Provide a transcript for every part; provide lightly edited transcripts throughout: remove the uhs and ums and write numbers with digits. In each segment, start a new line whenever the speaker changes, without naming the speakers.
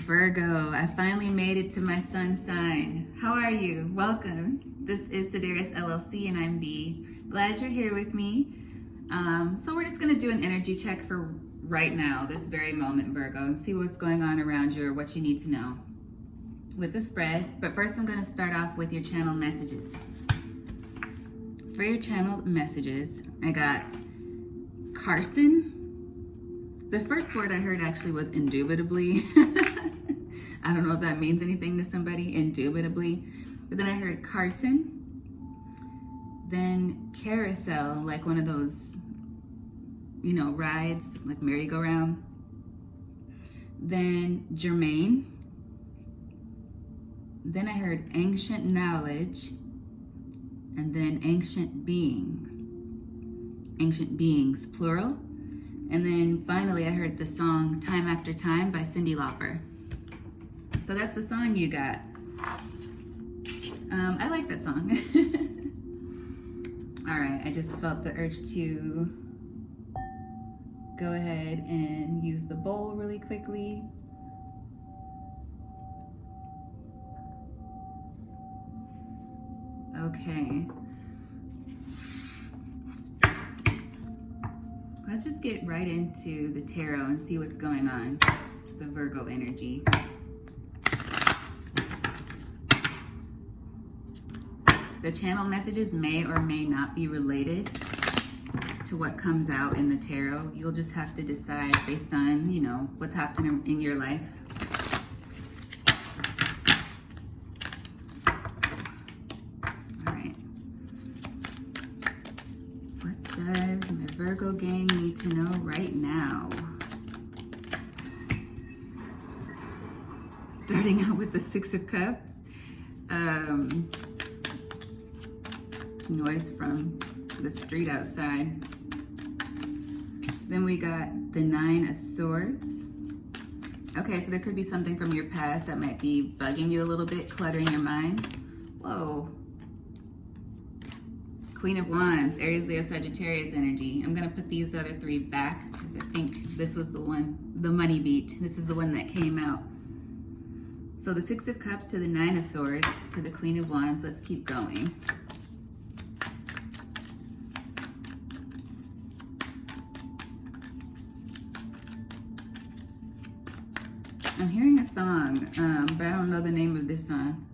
Virgo, I finally made it to my sun sign. How are you? Welcome. This is Sedaris LLC and I'm B. Glad you're here with me. So we're just going to do an energy check for right now, this very moment, Virgo, and see what's going on around you or what you need to know with the spread. But first I'm going to start off with your channel messages. For your channeled messages, I got Carson. The first word I heard actually was indubitably. I don't know if that means anything to somebody, indubitably. But then I heard Carson. Then carousel, like one of those, you know, rides, like merry-go-round. Then Jermaine. Then I heard ancient knowledge. And then ancient beings. Ancient beings, plural. And then finally I heard the song Time After Time by Cyndi Lauper. So that's the song you got. I like that song. All right, I just felt the urge to go ahead and use the bowl really quickly. Okay. Let's just get right into the tarot and see what's going on, the Virgo energy. The channel messages may or may not be related to what comes out in the tarot. You'll just have to decide based on, you know, what's happening in your life. All right. What does my Virgo gang need to know right now? Starting out with the Six of Cups. Noise from the street outside. Then we got the Nine of Swords. Okay, so there could be something from your past that might be bugging you a little bit, cluttering your mind. Whoa. Queen of Wands, Aries, Leo, Sagittarius energy. I'm gonna put these other three back because I think this was the one, the money beat. This is the one that came out. So the Six of Cups to the Nine of Swords to the Queen of Wands. Let's keep going. I'm hearing a song, but I don't know the name of this song.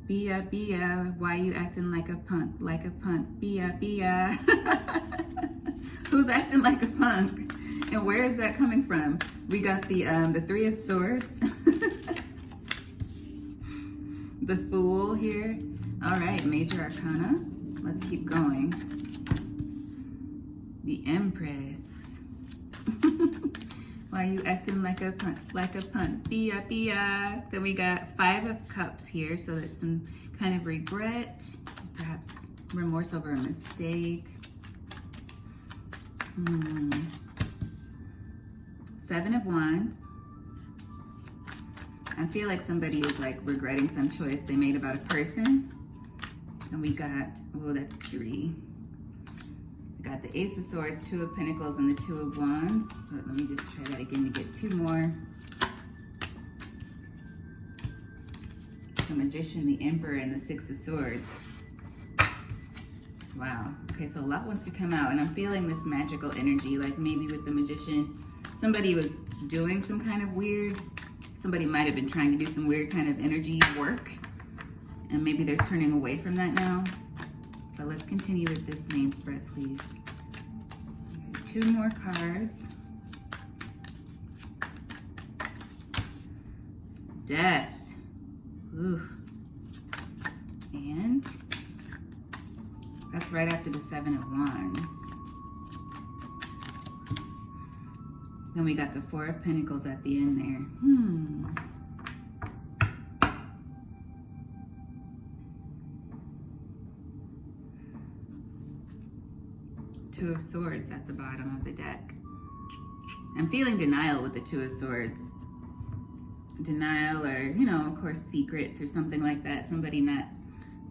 Bia, Bia, why you acting like a punk, like a punk? Bia, Bia. Who's acting like a punk? And where is that coming from? We got the Three of Swords. The Fool here. All right, Major Arcana. Let's keep going. The Empress. Why are you acting like a punk, like a punk? Bia, Bia. Then we got Five of Cups here, so there's some kind of regret, perhaps remorse over a mistake. Seven of Wands. I feel like somebody is like regretting some choice they made about a person. And we got, oh, that's three. We got the Ace of Swords, Two of Pentacles, and the Two of Wands. But let me just try that again to get two more. The Magician, the Emperor, and the Six of Swords. Wow. Okay, so a lot wants to come out, and I'm feeling this magical energy, like maybe with the Magician, somebody was doing some kind of weird, somebody might have been trying to do some weird kind of energy work, and maybe they're turning away from that now. But let's continue with this main spread, please. Two more cards. Death. Ooh. And that's right after the Seven of Wands. Then we got the Four of Pentacles at the end there. Two of Swords at the bottom of the deck. I'm feeling denial with the Two of Swords. Denial, or, you know, of course, secrets or something like that. Somebody not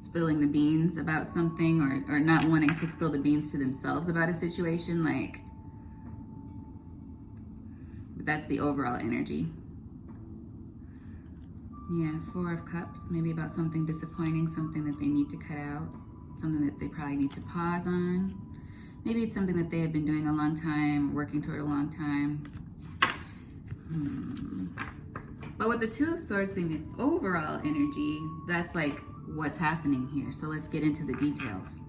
spilling the beans about something, or not wanting to spill the beans to themselves about a situation. Like, That's the overall energy. Yeah, Four of Cups, maybe about something disappointing, something that they need to cut out, something that they probably need to pause on. Maybe it's something that they have been doing a long time, working toward a long time. But with the Two of Swords being the overall energy, that's like what's happening here. So let's get into the details.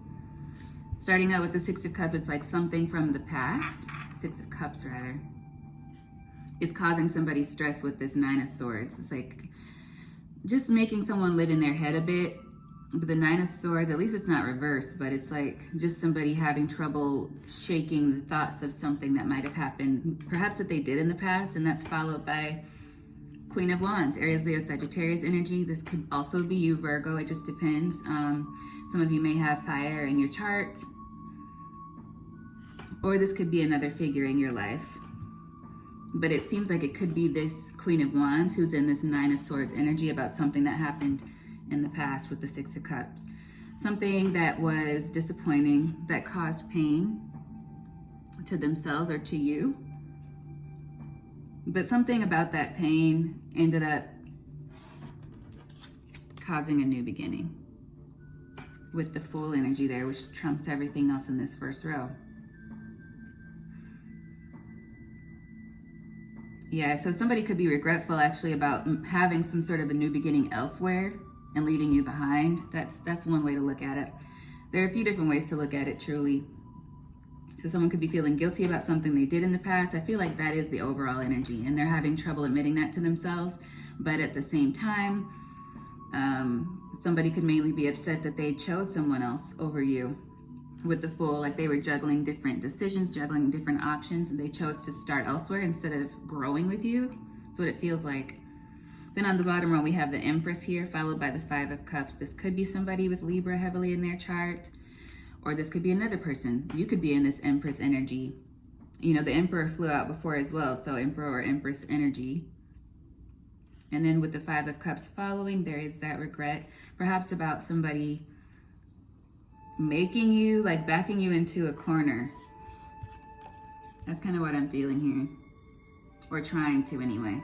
Starting out with the Six of Cups, it's like something from the past, Six of Cups rather, is causing somebody stress with this Nine of Swords. It's like just making someone live in their head a bit. But the Nine of Swords, at least it's not reversed, but it's like just somebody having trouble shaking the thoughts of something that might have happened, perhaps that they did in the past, and that's followed by Queen of Wands, Aries, Leo, Sagittarius energy. This could also be you, Virgo. It just depends. Some of you may have fire in your chart, or this could be another figure in your life. But it seems like it could be this Queen of Wands who's in this Nine of Swords energy about something that happened in the past with the Six of Cups. Something that was disappointing, that caused pain to themselves or to you. But something about that pain ended up causing a new beginning with the Fool energy there, which trumps everything else in this first row. Yeah, so somebody could be regretful actually about having some sort of a new beginning elsewhere and leaving you behind. That's one way to look at it. There are a few different ways to look at it, truly. So someone could be feeling guilty about something they did in the past. I feel like that is the overall energy, and they're having trouble admitting that to themselves. But at the same time, somebody could mainly be upset that they chose someone else over you with the Fool, like they were juggling different decisions, juggling different options, and they chose to start elsewhere instead of growing with you. That's what it feels like. Then on the bottom row, we have the Empress here, followed by the Five of Cups. This could be somebody with Libra heavily in their chart, or this could be another person. You could be in this Empress energy. You know, the Emperor flew out before as well, so Emperor or Empress energy. And then with the Five of Cups following, there is that regret, perhaps about somebody making you, like backing you into a corner. That's kind of what I'm feeling here, or trying to anyway.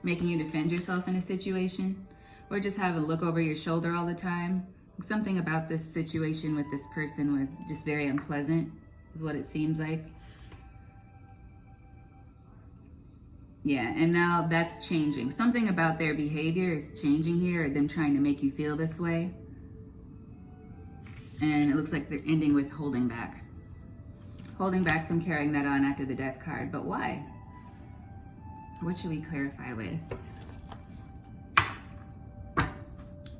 Making you defend yourself in a situation, or just have a look over your shoulder all the time. Something about this situation with this person was just very unpleasant, is what it seems like. Yeah, and now that's changing. Something about their behavior is changing here, or them trying to make you feel this way. And it looks like they're ending with holding back. Holding back from carrying that on after the Death card, but why? What should we clarify with?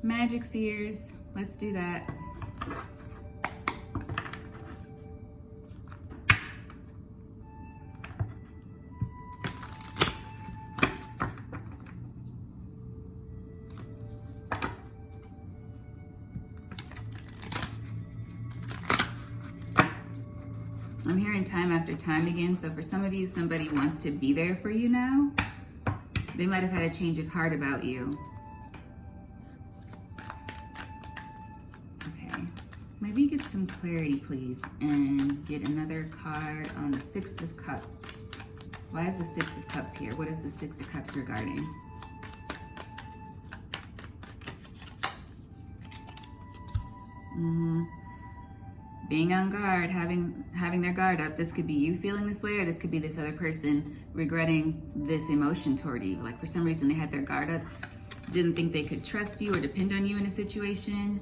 Magic Seers, let's do that. I'm hearing time after time again. So for some of you, somebody wants to be there for you now. They might have had a change of heart about you. Okay, maybe get some clarity, please, and get another card on the Six of Cups. Why is the Six of Cups here? What is the Six of Cups regarding? Being on guard, having their guard up. This could be you feeling this way, or this could be this other person regretting this emotion toward you. Like for some reason they had their guard up, didn't think they could trust you or depend on you in a situation.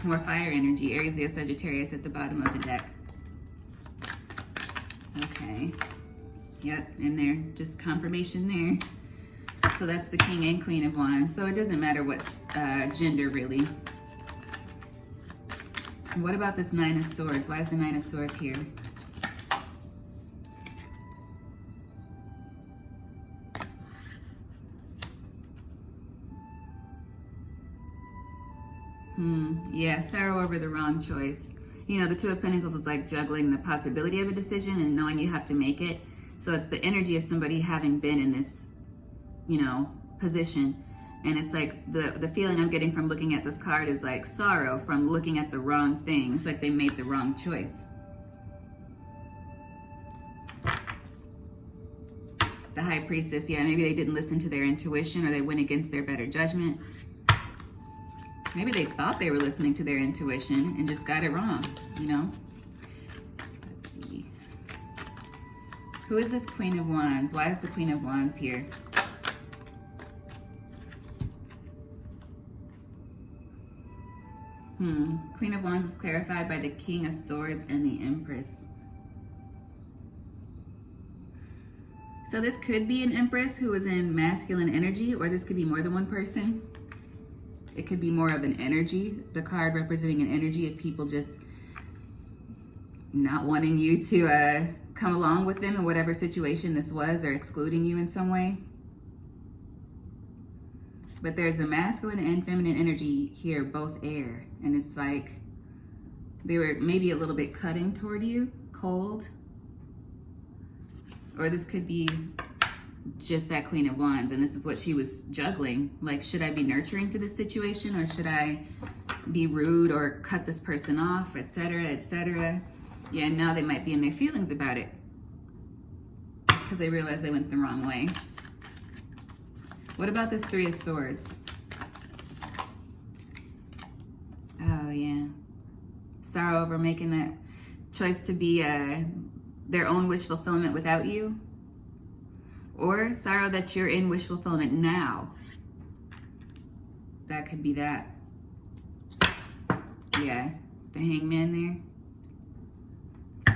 More fire energy, Aries, Leo, Sagittarius at the bottom of the deck. Okay, yep, and there, just confirmation there. So that's the King and Queen of Wands. So it doesn't matter what gender really. What about this Nine of Swords? Why is the Nine of Swords here? Yeah, sorrow over the wrong choice. You know, the Two of Pentacles is like juggling the possibility of a decision and knowing you have to make it. So it's the energy of somebody having been in this, you know, position. And it's like the feeling I'm getting from looking at this card is like sorrow from looking at the wrong thing. It's like they made the wrong choice. The High Priestess, yeah, maybe they didn't listen to their intuition or they went against their better judgment. Maybe they thought they were listening to their intuition and just got it wrong, you know? Let's see. Who is this Queen of Wands? Why is the Queen of Wands here? Queen of Wands is clarified by the King of Swords and the Empress. So this could be an Empress who is in masculine energy, or this could be more than one person. It could be more of an energy, the card representing an energy of people just not wanting you to come along with them in whatever situation this was, or excluding you in some way. But there's a masculine and feminine energy here, both air. And it's like they were maybe a little bit cutting toward you, cold. Or this could be just that Queen of Wands, and this is what she was juggling. Like, should I be nurturing to this situation, or should I be rude or cut this person off, etc., etc.? Yeah, now they might be in their feelings about it because they realize they went the wrong way. What about this Three of Swords? Oh, yeah. Sorrow over making that choice to be their own wish fulfillment without you. Or sorrow that you're in wish fulfillment now. That could be that. Yeah, the Hangman there.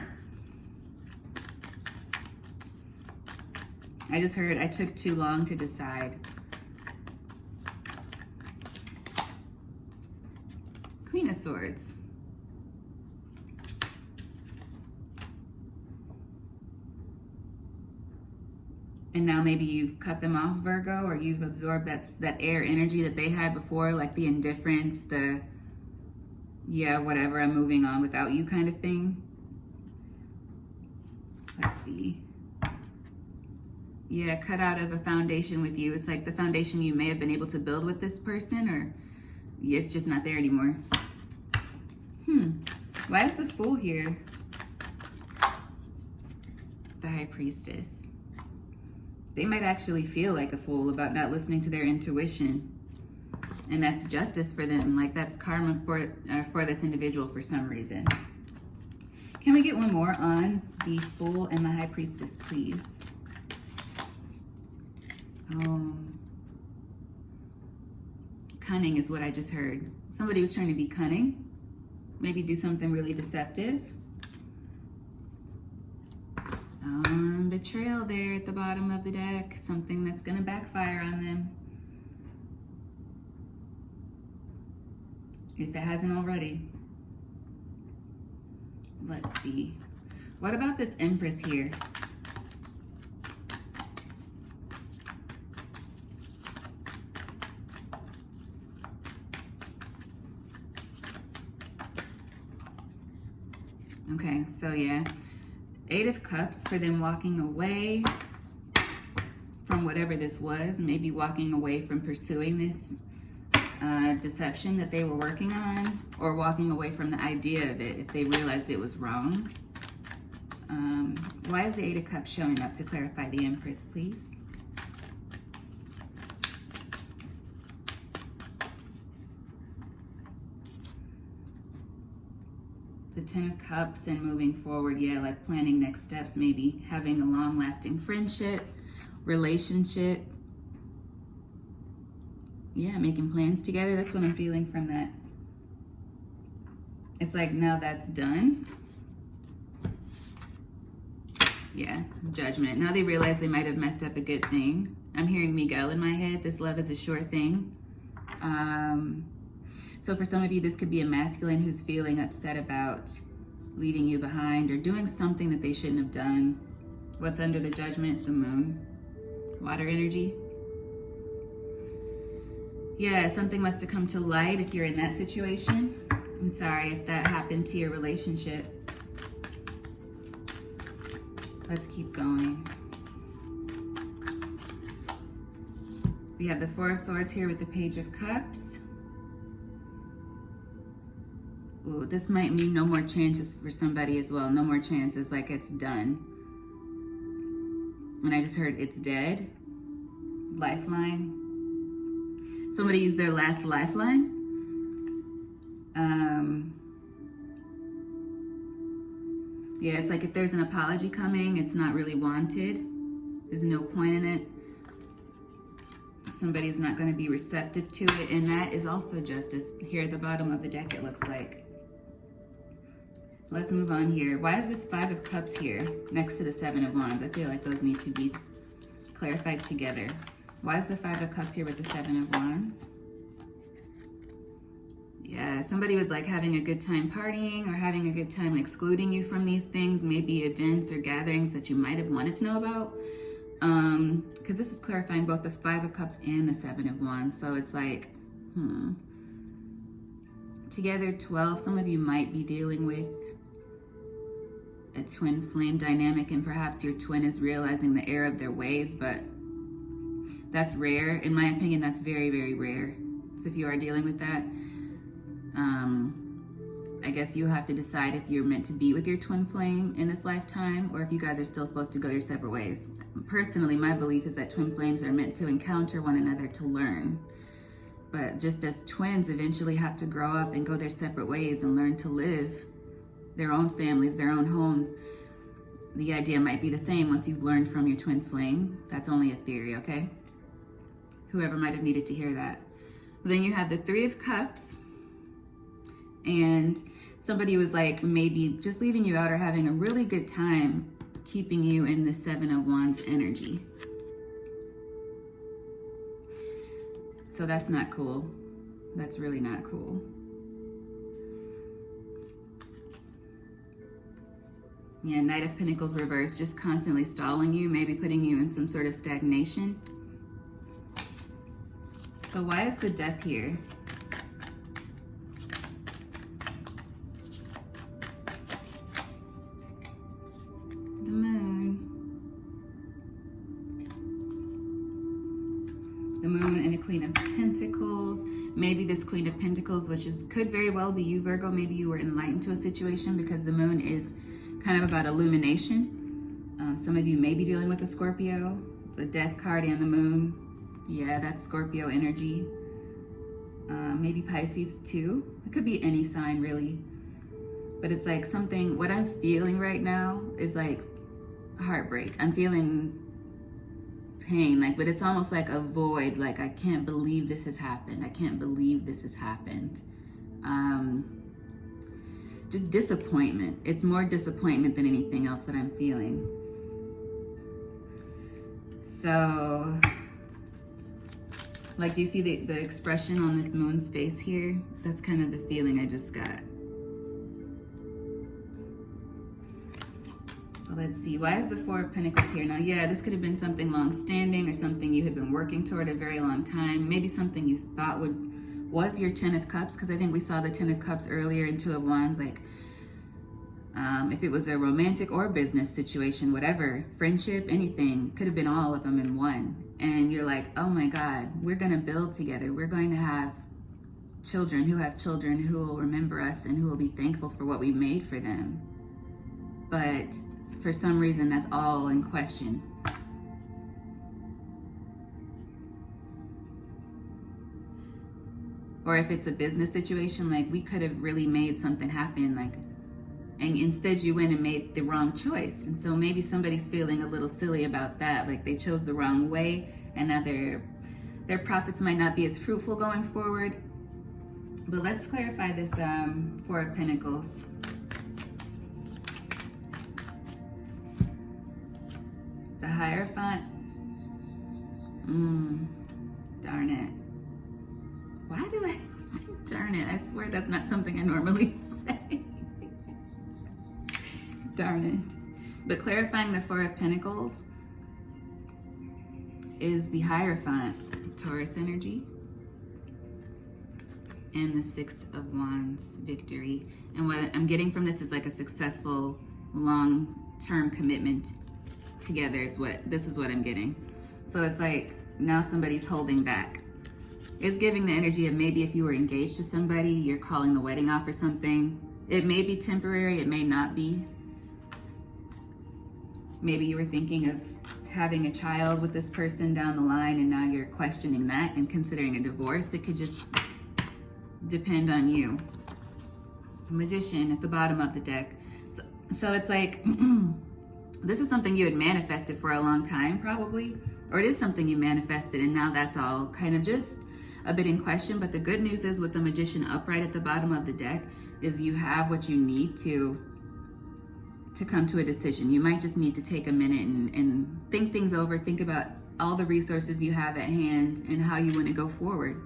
I just heard I took too long to decide. Queen of Swords. And now maybe you've cut them off, Virgo, or you've absorbed that air energy that they had before, like the indifference, the, yeah, whatever, I'm moving on without you kind of thing. Let's see. Yeah, cut out of a foundation with you. It's like the foundation you may have been able to build with this person, or yeah, it's just not there anymore. Why is the Fool here? The High Priestess. They might actually feel like a fool about not listening to their intuition. And that's justice for them. Like, that's karma for this individual for some reason. Can we get one more on the Fool and the High Priestess, please? Oh. Cunning is what I just heard. Somebody was trying to be cunning. Maybe do something really deceptive. Betrayal there at the bottom of the deck. Something that's going to backfire on them. If it hasn't already. Let's see. What about this Empress here? Okay, so yeah. Eight of Cups for them walking away from whatever this was. Maybe walking away from pursuing this deception that they were working on, or walking away from the idea of it if they realized it was wrong. Why is the Eight of Cups showing up to clarify the Empress, please? The Ten of Cups and moving forward, yeah, like planning next steps, maybe having a long-lasting friendship, relationship. Yeah, making plans together. That's what I'm feeling from that. It's like now that's done. Yeah, Judgment. Now they realize they might have messed up a good thing. I'm hearing Miguel in my head. This love is a sure thing. So for some of you, this could be a masculine who's feeling upset about leaving you behind or doing something that they shouldn't have done. What's under the Judgment? The Moon. Water energy. Yeah, something must have come to light if you're in that situation. I'm sorry if that happened to your relationship. Let's keep going. We have the Four of Swords here with the Page of Cups. Ooh, this might mean no more chances for somebody as well. No more chances, like it's done. And I just heard it's dead. Lifeline. Somebody used their last lifeline. Yeah, it's like if there's an apology coming, it's not really wanted. There's no point in it. Somebody's not going to be receptive to it. And that is also justice. Here at the bottom of the deck, it looks like. Let's move on here. Why is this Five of Cups here next to the Seven of Wands? I feel like those need to be clarified together. Why is the Five of Cups here with the Seven of Wands? Yeah, somebody was like having a good time partying or having a good time excluding you from these things, maybe events or gatherings that you might have wanted to know about. Because this is clarifying both the Five of Cups and the Seven of Wands. So it's like, together 12, some of you might be dealing with a twin flame dynamic, and perhaps your twin is realizing the error of their ways, but that's rare. In my opinion, that's very, very rare. So if you are dealing with that, I guess you'll have to decide if you're meant to be with your twin flame in this lifetime, or if you guys are still supposed to go your separate ways. Personally, my belief is that twin flames are meant to encounter one another to learn. But just as twins eventually have to grow up and go their separate ways and learn to live their own families, their own homes, the idea might be the same once you've learned from your twin flame. That's only a theory, okay? Whoever might have needed to hear that. Then you have the Three of Cups, and somebody was like maybe just leaving you out or having a really good time keeping you in the Seven of Wands energy. So that's not cool. That's really not cool. Yeah, Knight of Pentacles reversed, just constantly stalling you, maybe putting you in some sort of stagnation. So why is the Death here? The Moon. The Moon and a Queen of Pentacles. Maybe this Queen of Pentacles, which could very well be you, Virgo. Maybe you were enlightened to a situation, because the Moon is kind of about illumination. Some of you may be dealing with a Scorpio. The Death card and the Moon. Yeah, that's Scorpio energy. Maybe Pisces too. It could be any sign really. But it's like something, what I'm feeling right now is like heartbreak. I'm feeling pain, like, but it's almost like a void. Like, I can't believe this has happened. I can't believe this has happened. Just disappointment. It's more disappointment than anything else that I'm feeling. So, like, do you see the expression on this Moon's face here? That's kind of the feeling I just got. Let's see, why is the Four of Pentacles here? Now, yeah, this could have been something long-standing or something you had been working toward a very long time. Maybe something you thought was your Ten of Cups, because I think we saw the Ten of Cups earlier in Two of Wands. Like, if it was a romantic or business situation, whatever, friendship, anything, could have been all of them in one. And you're like, oh my God, we're going to build together. We're going to have children who will remember us and who will be thankful for what we made for them. But for some reason, that's all in question. Or if it's a business situation, like, we could have really made something happen, like, and instead you went and made the wrong choice. And so maybe somebody's feeling a little silly about that, like they chose the wrong way, and now their profits might not be as fruitful going forward. But let's clarify this Four of Pentacles. The Hierophant. Darn it. Why do I say darn it? I swear that's not something I normally say. Darn it. But clarifying the Four of Pentacles is the Hierophant, Taurus energy, and the Six of Wands, victory. And what I'm getting from this is like a successful long-term commitment together this is what I'm getting. So it's like now somebody's holding back. It's giving the energy of maybe if you were engaged to somebody, you're calling the wedding off or something. It may be temporary, it may not be. Maybe you were thinking of having a child with this person down the line, and now you're questioning that and considering a divorce. It could just depend on you. Magician at the bottom of the deck. So it's like, this is something you had manifested for a long time, probably, or it is something you manifested, and now that's all kind of just a bit in question. But the good news is, with the Magician upright at the bottom of the deck, is you have what you need to come to a decision. You might just need to take a minute and think things over, think about all the resources you have at hand and how you want to go forward.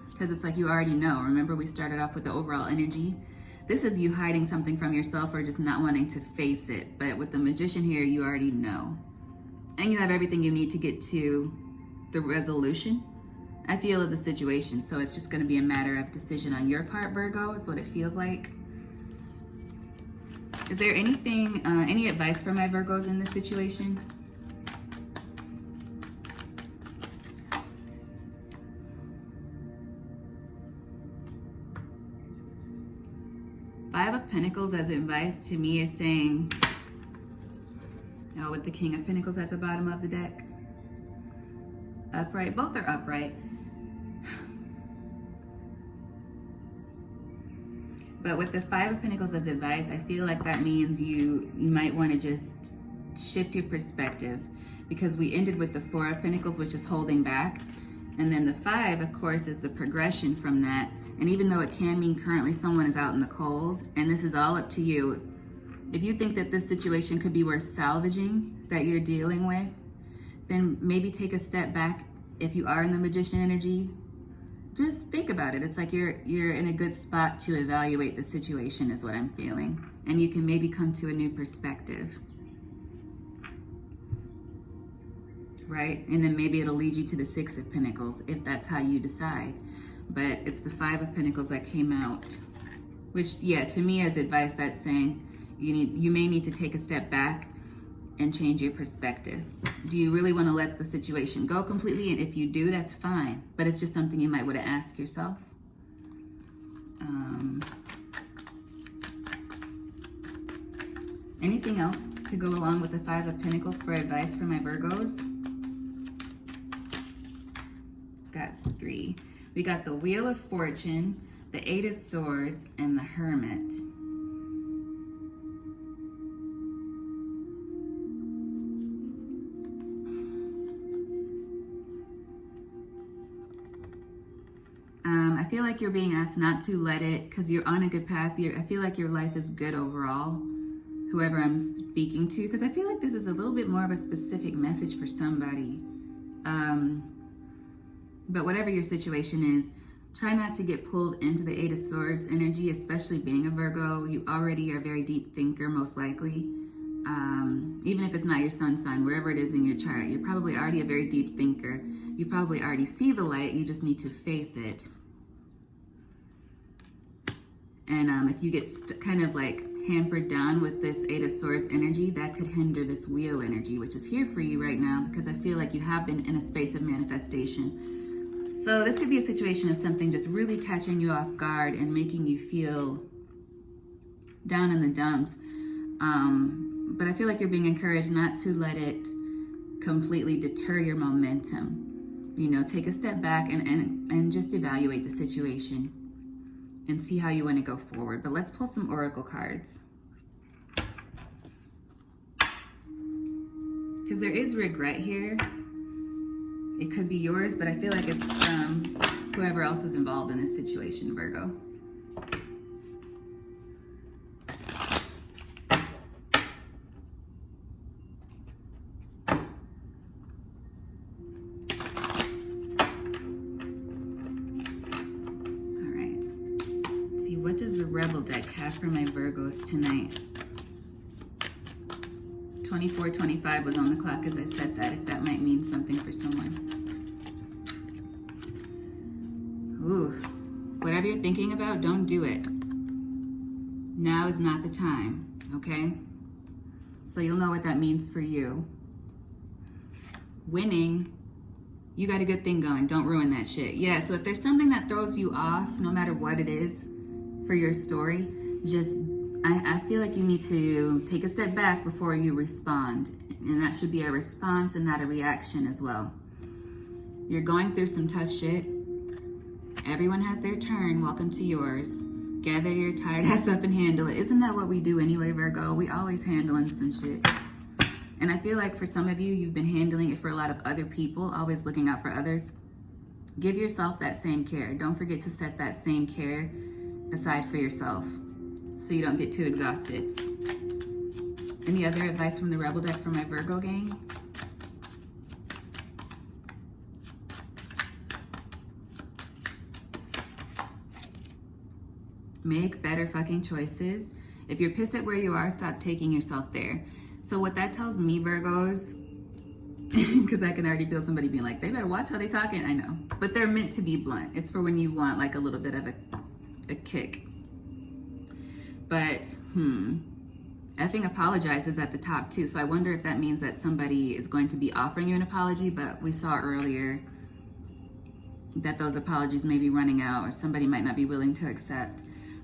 Because it's like you already know. Remember, we started off with the overall energy. This is you hiding something from yourself or just not wanting to face it. But with the Magician here, you already know. And you have everything you need to get to the resolution, I feel, of the situation. So it's just going to be a matter of decision on your part, Virgo, is what it feels like. Is there anything, any advice for my Virgos in this situation? Five of Pentacles as advice to me is saying, oh, with the King of Pentacles at the bottom of the deck. Upright, both are upright. But with the Five of Pentacles as advice, I feel like that means you might want to just shift your perspective, because we ended with the Four of Pentacles, which is holding back. And then the Five, of course, is the progression from that. And even though it can mean currently someone is out in the cold, and this is all up to you, if you think that this situation could be worth salvaging that you're dealing with, then maybe take a step back. If you are in the Magician energy, just think about it. It's like you're in a good spot to evaluate the situation, is what I'm feeling. And you can maybe come to a new perspective. Right? And then maybe it'll lead you to the Six of Pentacles, if that's how you decide. But it's the Five of Pentacles that came out, which, yeah, to me as advice, that's saying you may need to take a step back and change your perspective. Do you really want to let the situation go completely? And if you do, that's fine. But it's just something you might want to ask yourself. Anything else to go along with the Five of Pentacles for advice for my Virgos? Got three. We got the Wheel of Fortune, the Eight of Swords, and the Hermit. I feel like you're being asked not to let it, because you're on a good path. I feel like your life is good overall, whoever I'm speaking to, because I feel like this is a little bit more of a specific message for somebody. But whatever your situation is, try not to get pulled into the Eight of Swords energy, especially being a Virgo. You already are a very deep thinker, most likely. Even if it's not your sun sign, wherever it is in your chart, you're probably already a very deep thinker. You probably already see the light, you just need to face it. And if you get kind of like hampered down with this Eight of Swords energy, that could hinder this Wheel energy, which is here for you right now, because I feel like you have been in a space of manifestation. So this could be a situation of something just really catching you off guard and making you feel down in the dumps. But I feel like you're being encouraged not to let it completely deter your momentum. You know, take a step back and just evaluate the situation and see how you want to go forward. But let's pull some oracle cards, because there is regret here. It could be yours, but I feel like it's from whoever else is involved in this situation, Virgo. What does the Rebel deck have for my Virgos tonight? 24:25 was on the clock as I said that, if that might mean something for someone. Ooh, whatever you're thinking about, don't do it. Now is not the time, okay? So you'll know what that means for you. Winning, you got a good thing going. Don't ruin that shit. Yeah, so if there's something that throws you off, no matter what it is, for your story, just I feel like you need to take a step back before you respond. And that should be a response and not a reaction as well. You're going through some tough shit. Everyone has their turn. Welcome to yours. Gather your tired ass up and handle it. Isn't that what we do anyway, Virgo? We always handling some shit. And I feel like for some of you, you've been handling it for a lot of other people, always looking out for others. Give yourself that same care. Don't forget to set that same care aside for yourself so you don't get too exhausted. Any other advice from the Rebel deck for my Virgo gang? Make better fucking choices. If you're pissed at where you are, stop taking yourself there. So what that tells me, Virgos, because I can already feel somebody being like, they better watch how they talking. I know, but they're meant to be blunt. It's for when you want like a little bit of a kick. But effing apologizes at the top too. So I wonder if that means that somebody is going to be offering you an apology, but we saw earlier that those apologies may be running out or somebody might not be willing to accept.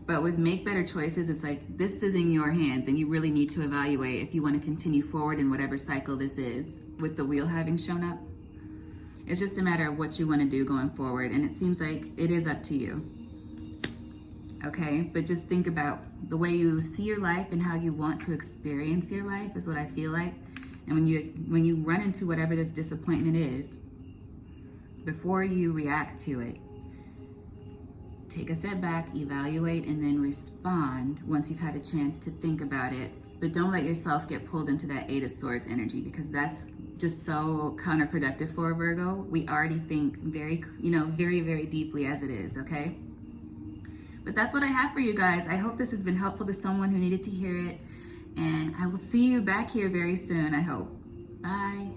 But with make better choices, it's like this is in your hands and you really need to evaluate if you want to continue forward in whatever cycle this is, with the wheel having shown up. It's just a matter of what you want to do going forward, and it seems like it is up to you. Okay, but just think about the way you see your life and how you want to experience your life is what I feel like. And when you run into whatever this disappointment is, before you react to it, take a step back, evaluate, and then respond once you've had a chance to think about it. But don't let yourself get pulled into that Eight of Swords energy, because that's just so counterproductive for a Virgo. We already think very, very, very deeply as it is, okay? But that's what I have for you guys. I hope this has been helpful to someone who needed to hear it. And I will see you back here very soon, I hope. Bye.